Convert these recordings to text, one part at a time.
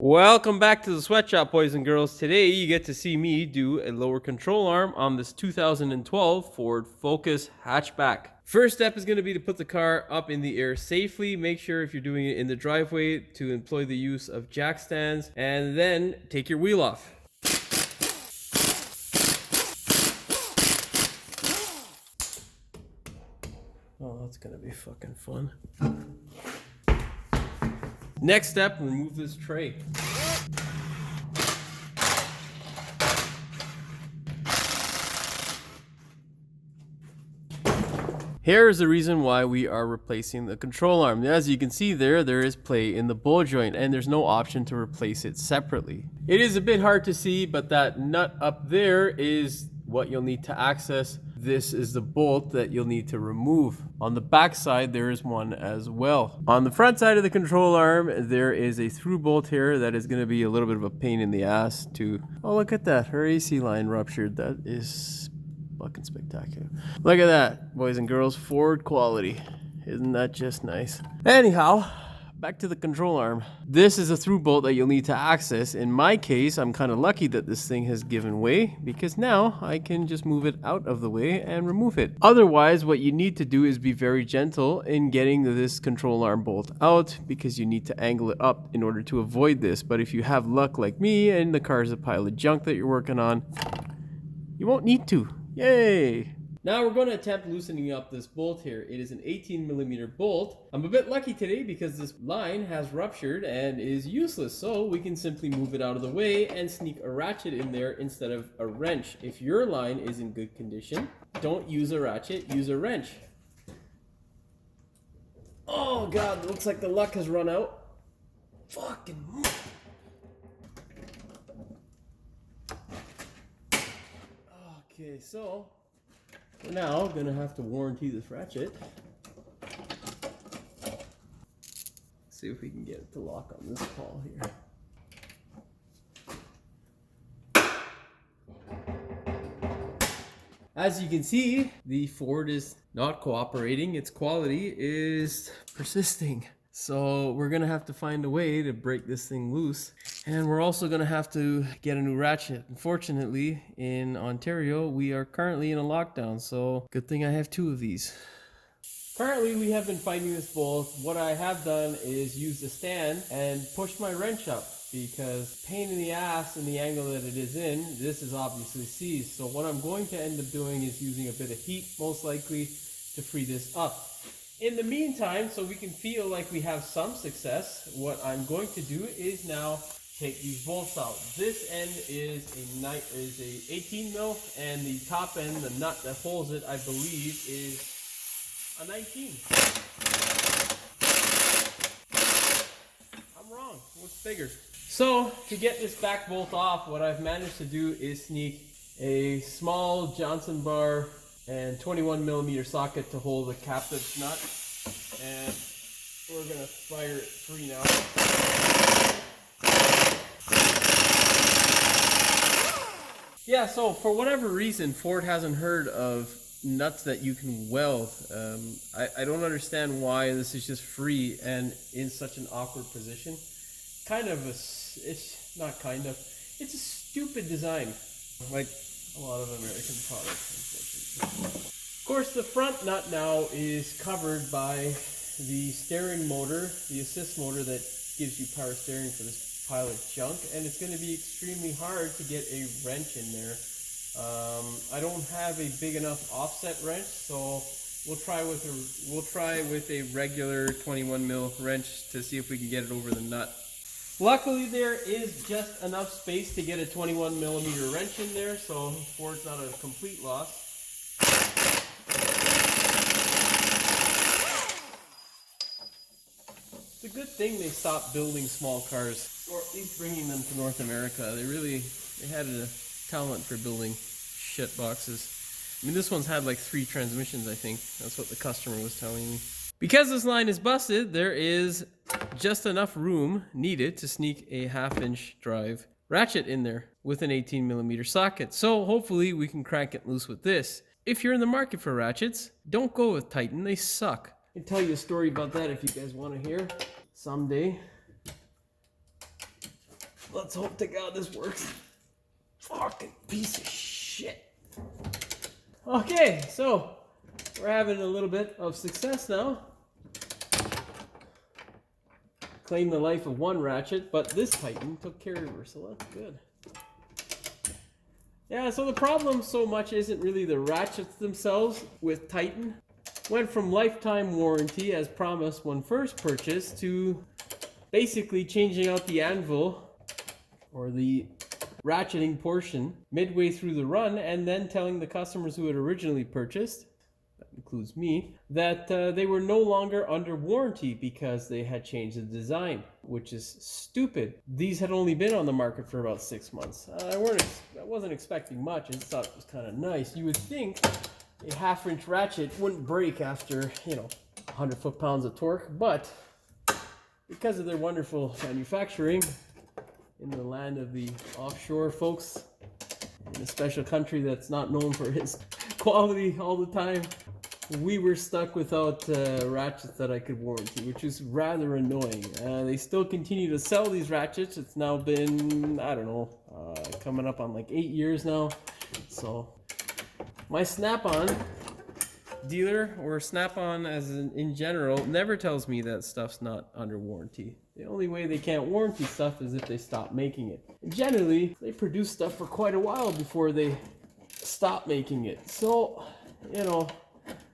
Welcome back to the sweatshop, boys and girls. Today you get to see me do a lower control arm on this 2012 Ford Focus hatchback. First step is going to be to put the car up in the air safely. Make sure if you're doing it in the driveway to employ the use of jack stands, and then take your wheel off. Oh, that's going to be fucking fun. Next step, remove this tray. Here is the reason why we are replacing the control arm. As you can see there is play in the ball joint and there's no option to replace it separately. It is a bit hard to see, but that nut up there is what you'll need to access. This is the bolt that you'll need to remove. On the back side, there is one as well. On the front side of the control arm, there is a through bolt here that is going to be a little bit of a pain in the ass to... Oh, look at that. Her AC line ruptured. That is fucking spectacular. Look at that, boys and girls. Ford quality. Isn't that just nice? Anyhow, back to the control arm. This is a through bolt that you'll need to access. In my case, I'm kind of lucky that this thing has given way because now I can just move it out of the way and remove it. Otherwise, what you need to do is be very gentle in getting this control arm bolt out because you need to angle it up in order to avoid this. But if you have luck like me and the car is a pile of junk that you're working on, you won't need to. Yay! Now we're going to attempt loosening up this bolt here. It is an 18mm bolt. I'm a bit lucky today because this line has ruptured and is useless, so we can simply move it out of the way and sneak a ratchet in there instead of a wrench. If your line is in good condition, don't use a ratchet, use a wrench. Oh god, looks like the luck has run out. Fucking... Okay, so we're now gonna have to warranty this ratchet. See if we can get it to lock on this pawl here. As you can see, the Ford is not cooperating. Its quality is persisting. So we're gonna have to find a way to break this thing loose. And we're also gonna have to get a new ratchet. Unfortunately, in Ontario, we are currently in a lockdown, so good thing I have two of these. Currently, we have been fighting this bolt. What I have done is use the stand and push my wrench up because pain in the ass and the angle that it is in, this is obviously seized. So what I'm going to end up doing is using a bit of heat, most likely, to free this up. In the meantime, so we can feel like we have some success, what I'm going to do is now take these bolts out. This end is a 18 mil, and the top end, the nut that holds it, I believe, is a 19. I'm wrong. What's bigger? So to get this back bolt off, what I've managed to do is sneak a small Johnson bar and 21mm socket to hold the captive nut, and we're gonna fire it free now. Yeah, so for whatever reason, Ford hasn't heard of nuts that you can weld. I don't understand why this is just free and in such an awkward position. It's a stupid design, like a lot of American products, unfortunately. Of course, the front nut now is covered by the steering motor, the assist motor that gives you power steering for this pile of junk, and it's going to be extremely hard to get a wrench in there. I don't have a big enough offset wrench, so we'll try with a regular 21mm wrench to see if we can get it over the nut. Luckily, there is just enough space to get a 21mm wrench in there, so Ford's not a complete loss. It's a good thing they stopped building small cars, or at least bringing them to North America. They had a talent for building shit boxes. I mean, this one's had like 3 transmissions, I think. That's what the customer was telling me. Because this line is busted, there is just enough room needed to sneak a 1/2-inch drive ratchet in there with an 18mm socket. So hopefully we can crank it loose with this. If you're in the market for ratchets, don't go with Titan, they suck. I can tell you a story about that if you guys want to hear someday. Let's hope to God this works. Fucking piece of shit. Okay, so we're having a little bit of success now. Claimed the life of one ratchet, but this Titan took care of her, so that's good. Yeah, so the problem so much isn't really the ratchets themselves with Titan. Went from lifetime warranty as promised when first purchased to basically changing out the anvil or the ratcheting portion midway through the run, and then telling the customers who had originally purchased, that includes me, that they were no longer under warranty because they had changed the design, which is stupid. These had only been on the market for about 6 months. I wasn't expecting much. I just thought it was kind of nice. You would think a 1/2-inch ratchet wouldn't break after, 100 foot-pounds of torque, but because of their wonderful manufacturing in the land of the offshore folks, in a special country that's not known for its quality all the time, we were stuck without ratchets that I could warranty, which is rather annoying. They still continue to sell these ratchets. It's now been, I don't know, coming up on like 8 years now. So my Snap-on dealer, or Snap-on as in general, never tells me that stuff's not under warranty. The only way they can't warranty stuff is if they stop making it. And generally, they produce stuff for quite a while before they stop making it. So,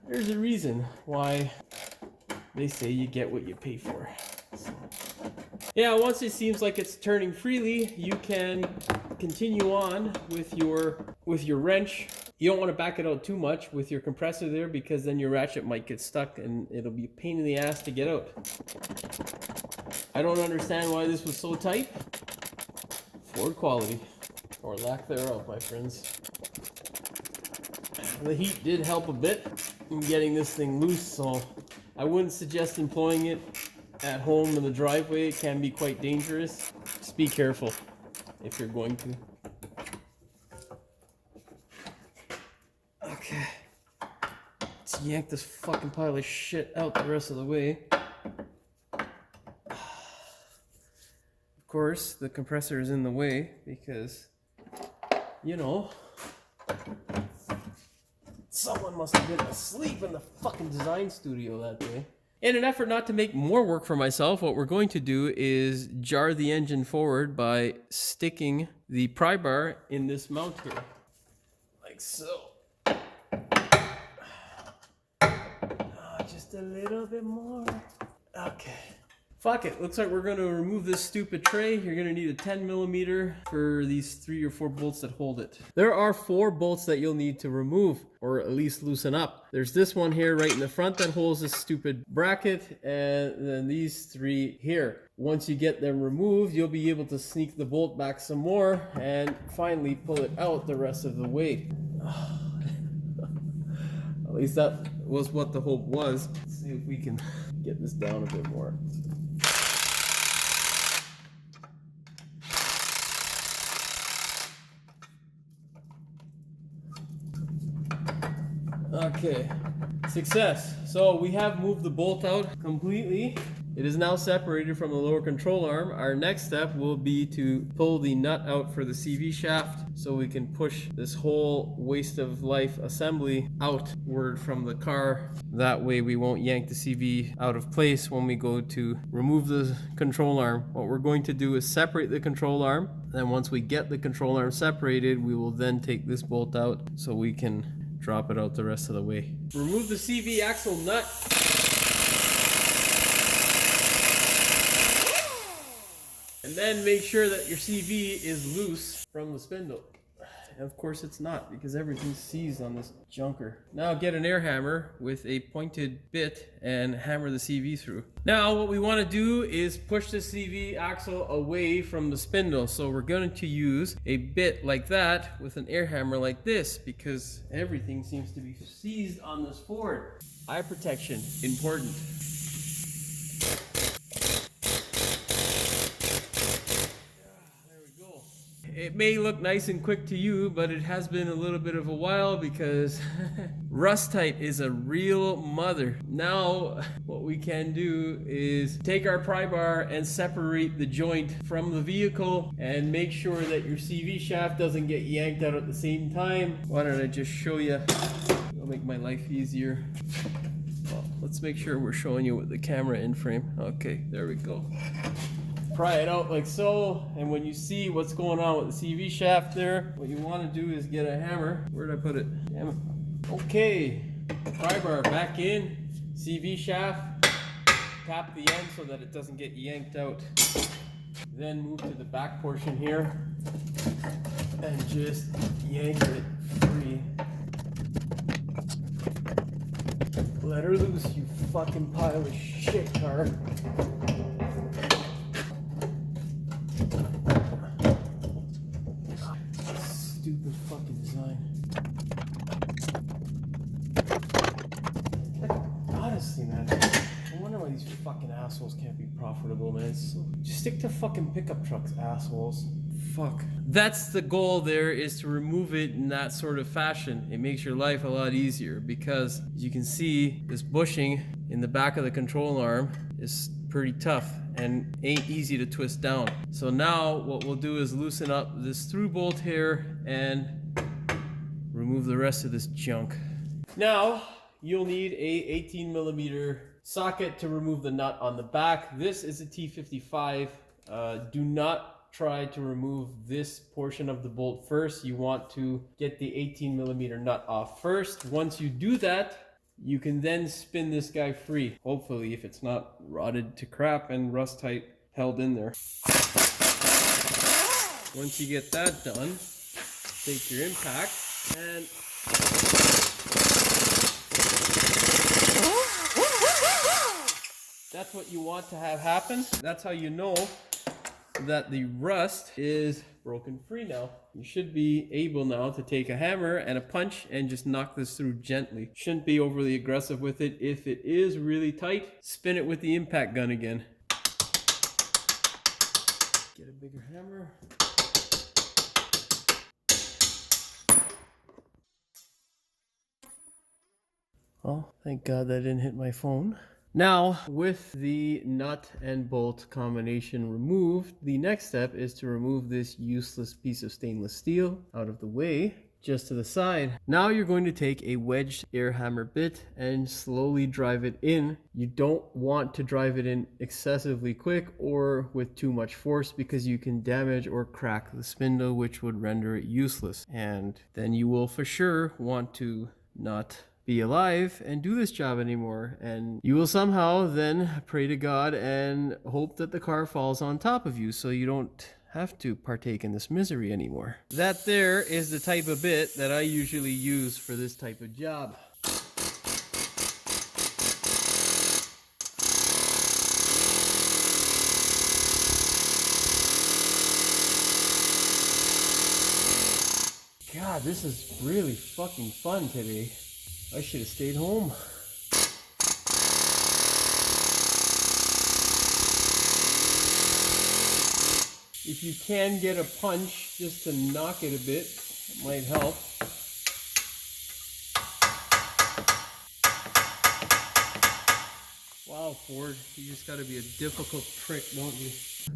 there's a reason why they say you get what you pay for. So, yeah, once it seems like it's turning freely, you can continue on with your wrench. You don't want to back it out too much with your compressor there, because then your ratchet might get stuck and it'll be a pain in the ass to get out. I don't understand why this was so tight. Ford quality, or lack thereof, my friends. The heat did help a bit in getting this thing loose, so I wouldn't suggest employing it at home in the driveway. It can be quite dangerous. Just be careful if you're going to. Okay. Let's yank this fucking pile of shit out the rest of the way. Of course, the compressor is in the way because, someone must have been asleep in the fucking design studio that day. In an effort not to make more work for myself, what we're going to do is jar the engine forward by sticking the pry bar in this mount here. Like so. Just a little bit more. Okay. Fuck it. Looks like we're going to remove this stupid tray. You're going to need a 10mm for these 3 or 4 bolts that hold it. There are 4 bolts that you'll need to remove, or at least loosen up. There's this one here right in the front that holds this stupid bracket, and then these 3 here. Once you get them removed, you'll be able to sneak the bolt back some more and finally pull it out the rest of the way. At least that was what the hope was. Let's see if we can get this down a bit more. Okay, success. So we have moved the bolt out completely. It is now separated from the lower control arm. Our next step will be to pull the nut out for the CV shaft so we can push this whole waste of life assembly outward from the car. That way we won't yank the CV out of place when we go to remove the control arm. What we're going to do is separate the control arm. Then once we get the control arm separated, we will then take this bolt out so we can drop it out the rest of the way. Remove the CV axle nut. And then make sure that your CV is loose from the spindle. And of course it's not, because everything's seized on this junker. Now get an air hammer with a pointed bit and hammer the CV through. Now what we want to do is push the CV axle away from the spindle. So we're going to use a bit like that with an air hammer like this, because everything seems to be seized on this Ford. Eye protection, important. It may look nice and quick to you, but it has been a little bit of a while because Rustite is a real mother. Now, what we can do is take our pry bar and separate the joint from the vehicle and make sure that your CV shaft doesn't get yanked out at the same time. Why don't I just show you? It'll make my life easier. Well, let's make sure we're showing you with the camera in frame. Okay, there we go. Pry it out like so, and when you see what's going on with the CV shaft there, what you want to do is get a hammer. Where did I put it? Damn it. Okay, pry bar back in, CV shaft, tap the end so that it doesn't get yanked out. Then move to the back portion here and just yank it free. Let her loose, you fucking pile of shit, car. Stupid fucking design. Honestly, man, I wonder why these fucking assholes can't be profitable, man. Just stick to fucking pickup trucks, assholes. Fuck. That's the goal there, is to remove it in that sort of fashion. It makes your life a lot easier because, as you can see, this bushing in the back of the control arm is pretty tough and ain't easy to twist down. So now what we'll do is loosen up this through bolt here and remove the rest of this junk. Now you'll need a 18mm socket to remove the nut on the back. This is a T55. Do not try to remove this portion of the bolt first. You want to get the 18mm nut off first. Once you do that, you can then spin this guy free, hopefully, if it's not rotted to crap and Rustite held in there. Once you get that done, take your impact and that's what you want to have happen. That's how you know that the rust is broken free now. You should be able now to take a hammer and a punch and just knock this through gently. Shouldn't be overly aggressive with it. If it is really tight, spin it with the impact gun again. Get a bigger hammer. Oh, thank God that didn't hit my phone. Now, with the nut and bolt combination removed, the next step is to remove this useless piece of stainless steel out of the way, just to the side. Now you're going to take a wedged air hammer bit and slowly drive it in. You don't want to drive it in excessively quick or with too much force because you can damage or crack the spindle, which would render it useless. And then you will for sure want to not be alive and do this job anymore, and you will somehow then pray to God and hope that the car falls on top of you so you don't have to partake in this misery anymore. That there is the type of bit that I usually use for this type of job. God, this is really fucking fun today. I should have stayed home. If you can get a punch just to knock it a bit, it might help. Wow, Ford, you just gotta be a difficult prick, don't you?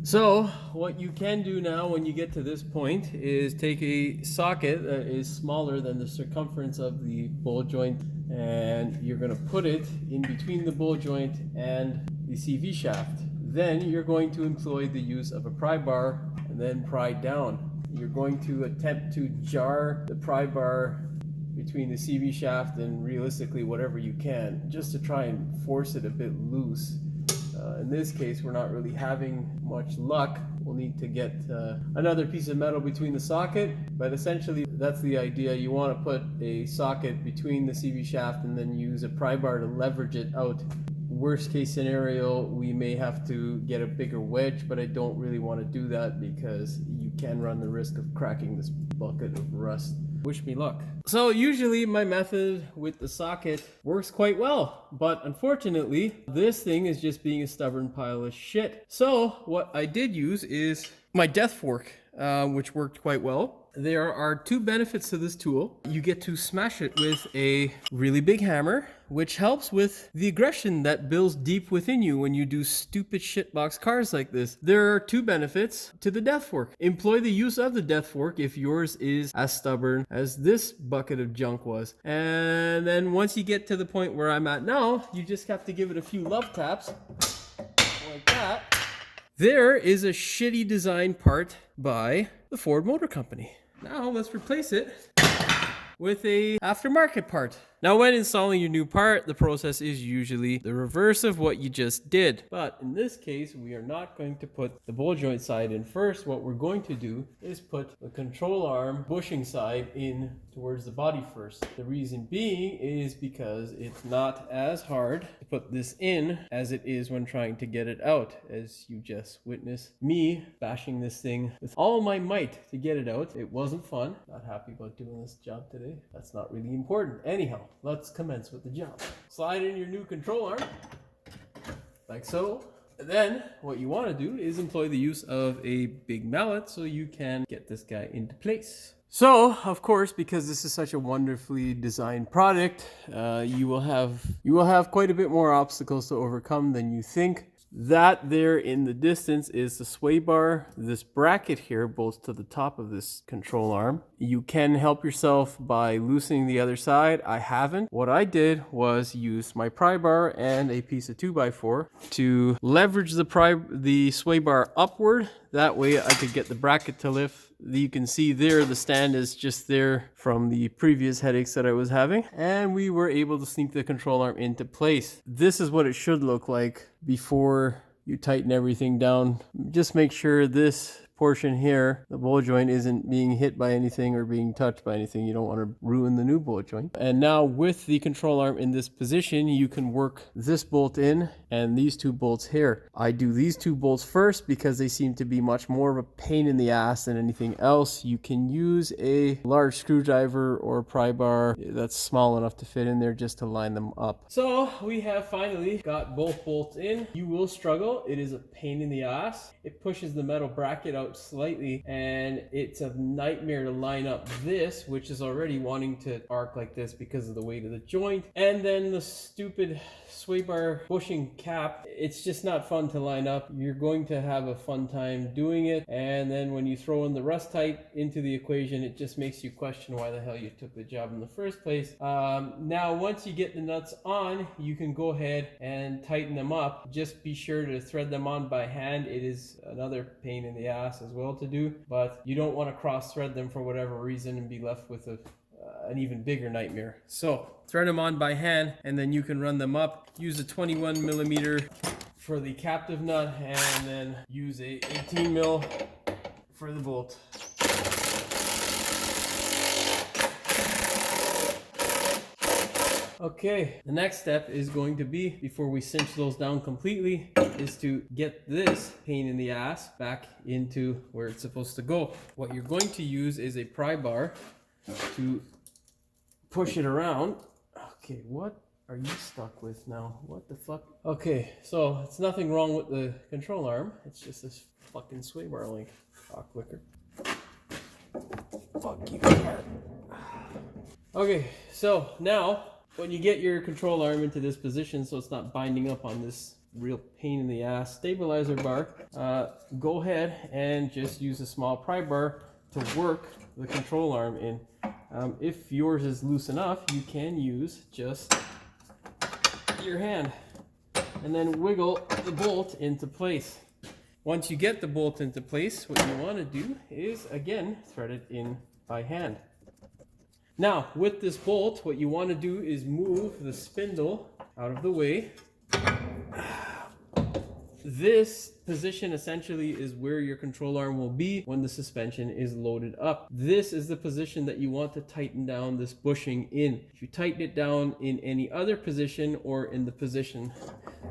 So, what you can do now when you get to this point is take a socket that is smaller than the circumference of the bowl joint, and you're going to put it in between the bowl joint and the CV shaft. Then you're going to employ the use of a pry bar and then pry down. You're going to attempt to jar the pry bar between the CV shaft and realistically whatever you can, just to try and force it a bit loose. In this case, we're not really having much luck. We'll need to get another piece of metal between the socket, but essentially that's the idea. You want to put a socket between the CV shaft and then use a pry bar to leverage it out. Worst case scenario, we may have to get a bigger wedge, but I don't really want to do that because you can run the risk of cracking this bucket of rust. Wish me luck. So usually my method with the socket works quite well, but unfortunately this thing is just being a stubborn pile of shit. So what I did use is my death fork. which worked quite well. There are two benefits to this tool. You get to smash it with a really big hammer, which helps with the aggression that builds deep within you when you do stupid shitbox cars like this. There are two benefits to the death fork. Employ the use of the death fork if yours is as stubborn as this bucket of junk was. And then once you get to the point where I'm at now, you just have to give it a few love taps like that. There is a shitty design part by the Ford Motor Company. Now let's replace it with a aftermarket part. Now when installing your new part, the process is usually the reverse of what you just did. But in this case, we are not going to put the ball joint side in first. What we're going to do is put the control arm bushing side in towards the body first. The reason being is because it's not as hard to put this in as it is when trying to get it out. As you just witnessed me bashing this thing with all my might to get it out. It wasn't fun. Not happy about doing this job today. That's not really important. Anyhow, let's commence with the job. Slide in your new control arm, like so. And then what you want to do is employ the use of a big mallet so you can get this guy into place. So, of course, because this is such a wonderfully designed product, you will have quite a bit more obstacles to overcome than you think. That there in the distance is the sway bar. This bracket here bolts to the top of this control arm. You can help yourself by loosening the other side. I haven't. What I did was use my pry bar and a piece of 2x4 to leverage the sway bar upward. That way I could get the bracket to lift. You can see there the stand is just there from the previous headaches that I was having, and we were able to sneak the control arm into place. This is what it should look like before you tighten everything down. Just make sure this portion here, the ball joint, isn't being hit by anything or being touched by anything. You don't want to ruin the new ball joint. And now with the control arm in this position, you can work this bolt in and these two bolts here. I do these two bolts first because they seem to be much more of a pain in the ass than anything else. You can use a large screwdriver or a pry bar that's small enough to fit in there just to line them up. So we have finally got both bolts in. You will struggle. It is a pain in the ass. It pushes the metal bracket out slightly, and it's a nightmare to line up this, which is already wanting to arc like this because of the weight of the joint, and then the stupid sway bar bushing cap. It's just not fun to line up. You're going to have a fun time doing it, and then when you throw in the Rustite into the equation, it just makes you question why the hell you took the job in the first place. Now once you get the nuts on, you can go ahead and tighten them up. Just be sure to thread them on by hand. It is another pain in the ass as well to do, but you don't want to cross thread them for whatever reason and be left with an even bigger nightmare. So thread them on by hand, and then you can run them up. Use a 21 millimeter for the captive nut, and then use a 18 mil for the bolt. Okay, the next step is going to be, before we cinch those down completely, is to get this pain in the ass back into where it's supposed to go. What you're going to use is a pry bar to push it around. Okay, what are you stuck with now? What the fuck? Okay, so it's nothing wrong with the control arm. It's just this fucking sway bar link. Cock clicker. Fuck you. Okay, so now when you get your control arm into this position so it's not binding up on this real pain in the ass stabilizer bar, go ahead and just use a small pry bar to work the control arm in. If yours is loose enough, you can use just your hand and then wiggle the bolt into place. Once you get the bolt into place, what you want to do is again thread it in by hand. Now with this bolt, what you want to do is move the spindle out of the way. This position essentially is where your control arm will be when the suspension is loaded up. This is the position that you want to tighten down this bushing in. If you tighten it down in any other position or in the position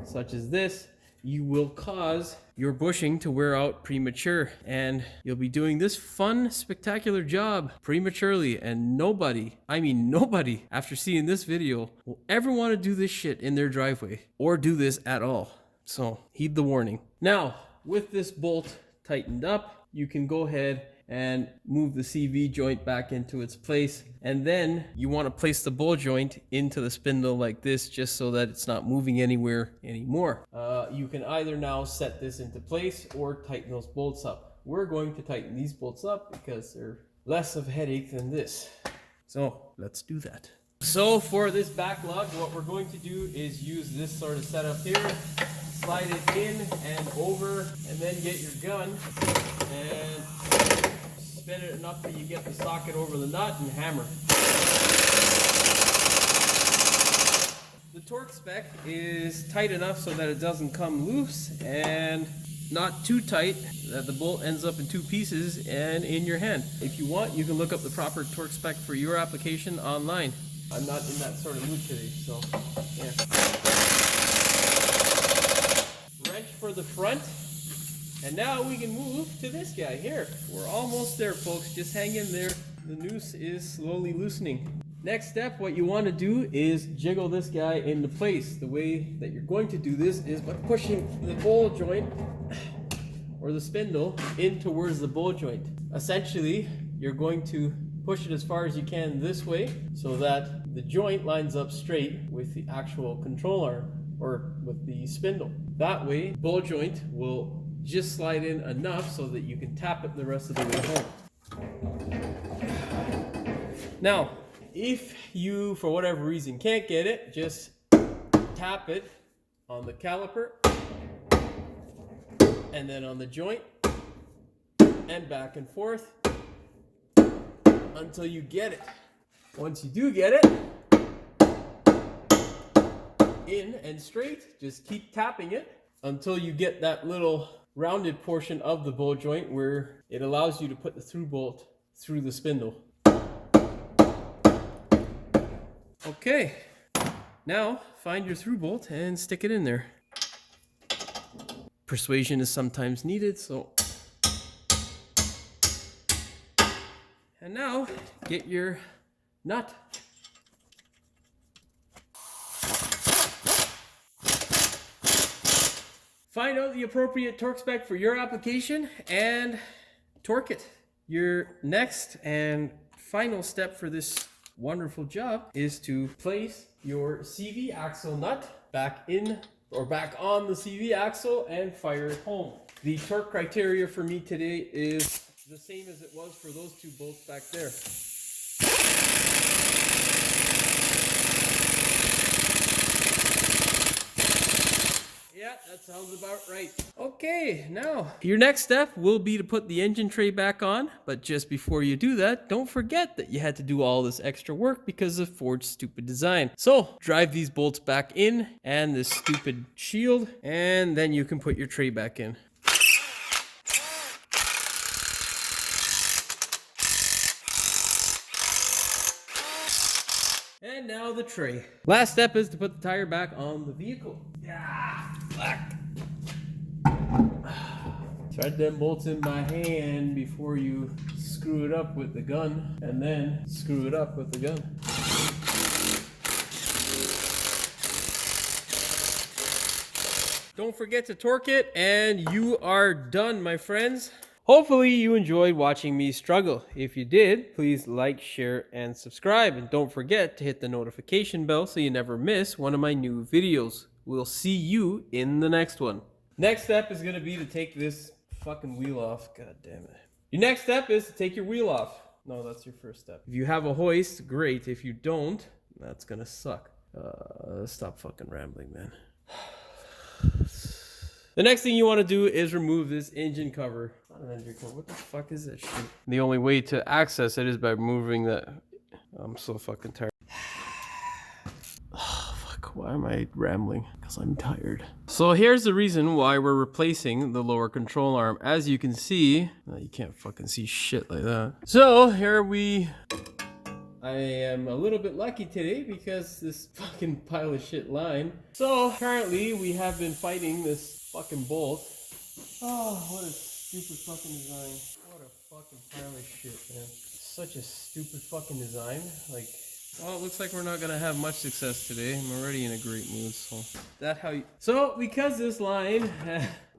such as this, you will cause your bushing to wear out premature, and you'll be doing this fun, spectacular job prematurely, and nobody, I mean nobody, after seeing this video will ever want to do this shit in their driveway or do this at all. So heed the warning. Now, with this bolt tightened up, you can go ahead and move the CV joint back into its place. And then you want to place the ball joint into the spindle like this, just so that it's not moving anywhere anymore. You can either now set this into place or tighten those bolts up. We're going to tighten these bolts up because they're less of a headache than this. So let's do that. So for this backlog, what we're going to do is use this sort of setup here. Slide it in and over, and then get your gun and spin it enough that you get the socket over the nut and hammer. The torque spec is tight enough so that it doesn't come loose and not too tight that the bolt ends up in two pieces and in your hand. If you want, you can look up the proper torque spec for your application online. I'm not in that sort of mood today, so yeah. Wrench for the front, and now we can move to this guy here. We're almost there, folks. Just hang in there. The noose is slowly loosening. Next step, what you want to do is jiggle this guy into place. The way that you're going to do this is by pushing the ball joint or the spindle in towards the ball joint. Essentially, you're going to push it as far as you can this way so that the joint lines up straight with the actual control arm or with the spindle. That way, ball joint will just slide in enough so that you can tap it the rest of the way home. Now, if you, for whatever reason, can't get it, just tap it on the caliper and then on the joint and back and forth until you get it. Once you do get it in and straight, just keep tapping it until you get that little rounded portion of the ball joint where it allows you to put the through bolt through the spindle. Okay, now find your through bolt and stick it in there. Persuasion is sometimes needed, so. And now get your nut. Find out the appropriate torque spec for your application and torque it. Your next and final step for this wonderful job is to place your CV axle nut back in or back on the CV axle and fire it home. The torque criteria for me today is the same as it was for those two bolts back there. Yeah, that sounds about right. Okay, now your next step will be to put the engine tray back on, but just before you do that, don't forget that you had to do all this extra work because of Ford's stupid design. So drive these bolts back in and this stupid shield, and then you can put your tray back in. And now the tray. Last step is to put the tire back on the vehicle. Yeah, black. Thread them bolts in by hand before you screw it up with the gun, and then screw it up with the gun. Don't forget to torque it, and you are done, my friends. Hopefully you enjoyed watching me struggle. If you did, please like, share, and subscribe. And don't forget to hit the notification bell so you never miss one of my new videos. We'll see you in the next one. Next step is going to be to take this fucking wheel off. God damn it. Your next step is to take your wheel off. No, that's your first step. If you have a hoist, great. If you don't, that's going to suck. Stop fucking rambling, man. The next thing you want to do is remove this engine cover. Not an engine cover. What the fuck is that shit? The only way to access it is by moving that. I'm so fucking tired. Oh, fuck. Why am I rambling? Because I'm tired. So here's the reason why we're replacing the lower control arm. As you can see, you can't fucking see shit like that. So here I am a little bit lucky today because this fucking pile of shit line. So currently we have been fighting this fucking bolt. Oh, what a stupid fucking design. What a fucking pile of shit, man. Such a stupid fucking design. Like, well, it looks like we're not gonna have much success today. I'm already in a great mood, so So because this line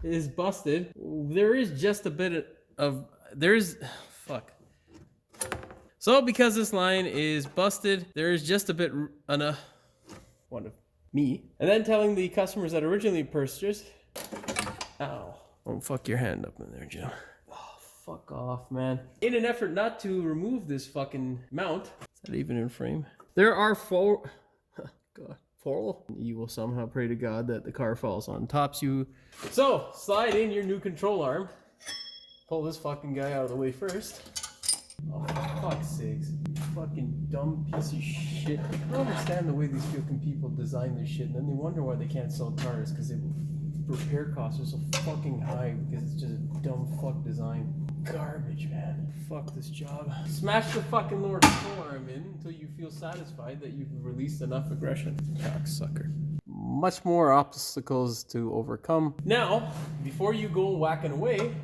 is busted, there is just a bit of, there's, fuck. So because this line is busted, there is just a bit enough, one of me. And then telling the customers that originally purchased, ow, don't fuck your hand up in there, Jim. Oh, fuck off, man. In an effort not to remove this fucking mount, is that even in frame? There are four, God. You will somehow pray to God that the car falls on tops you. So, slide in your new control arm. Pull this fucking guy out of the way first. Oh, for fuck's sakes. You fucking dumb piece of shit. I don't understand the way these fucking people design their shit, and then they wonder why they can't sell cars, because repair costs are so fucking high, because it's just a dumb fuck design. Garbage, man. Fuck this job. Smash the fucking lower control arm in until you feel satisfied that you've released enough aggression. Cocksucker. Much more obstacles to overcome. Now, before you go whacking away,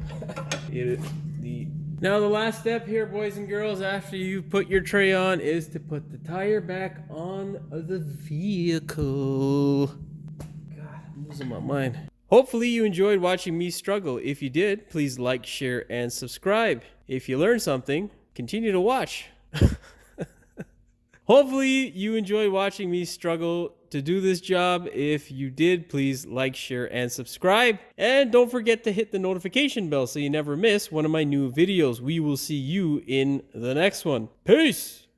now the last step here, boys and girls, after you put your tray on, is to put the tire back on the vehicle. God, I'm losing my mind. Hopefully you enjoyed watching me struggle. If you did, please like, share, and subscribe. If you learned something, continue to watch. Hopefully you enjoyed watching me struggle to do this job. If you did, please like, share, and subscribe. And don't forget to hit the notification bell so you never miss one of my new videos. We will see you in the next one. Peace!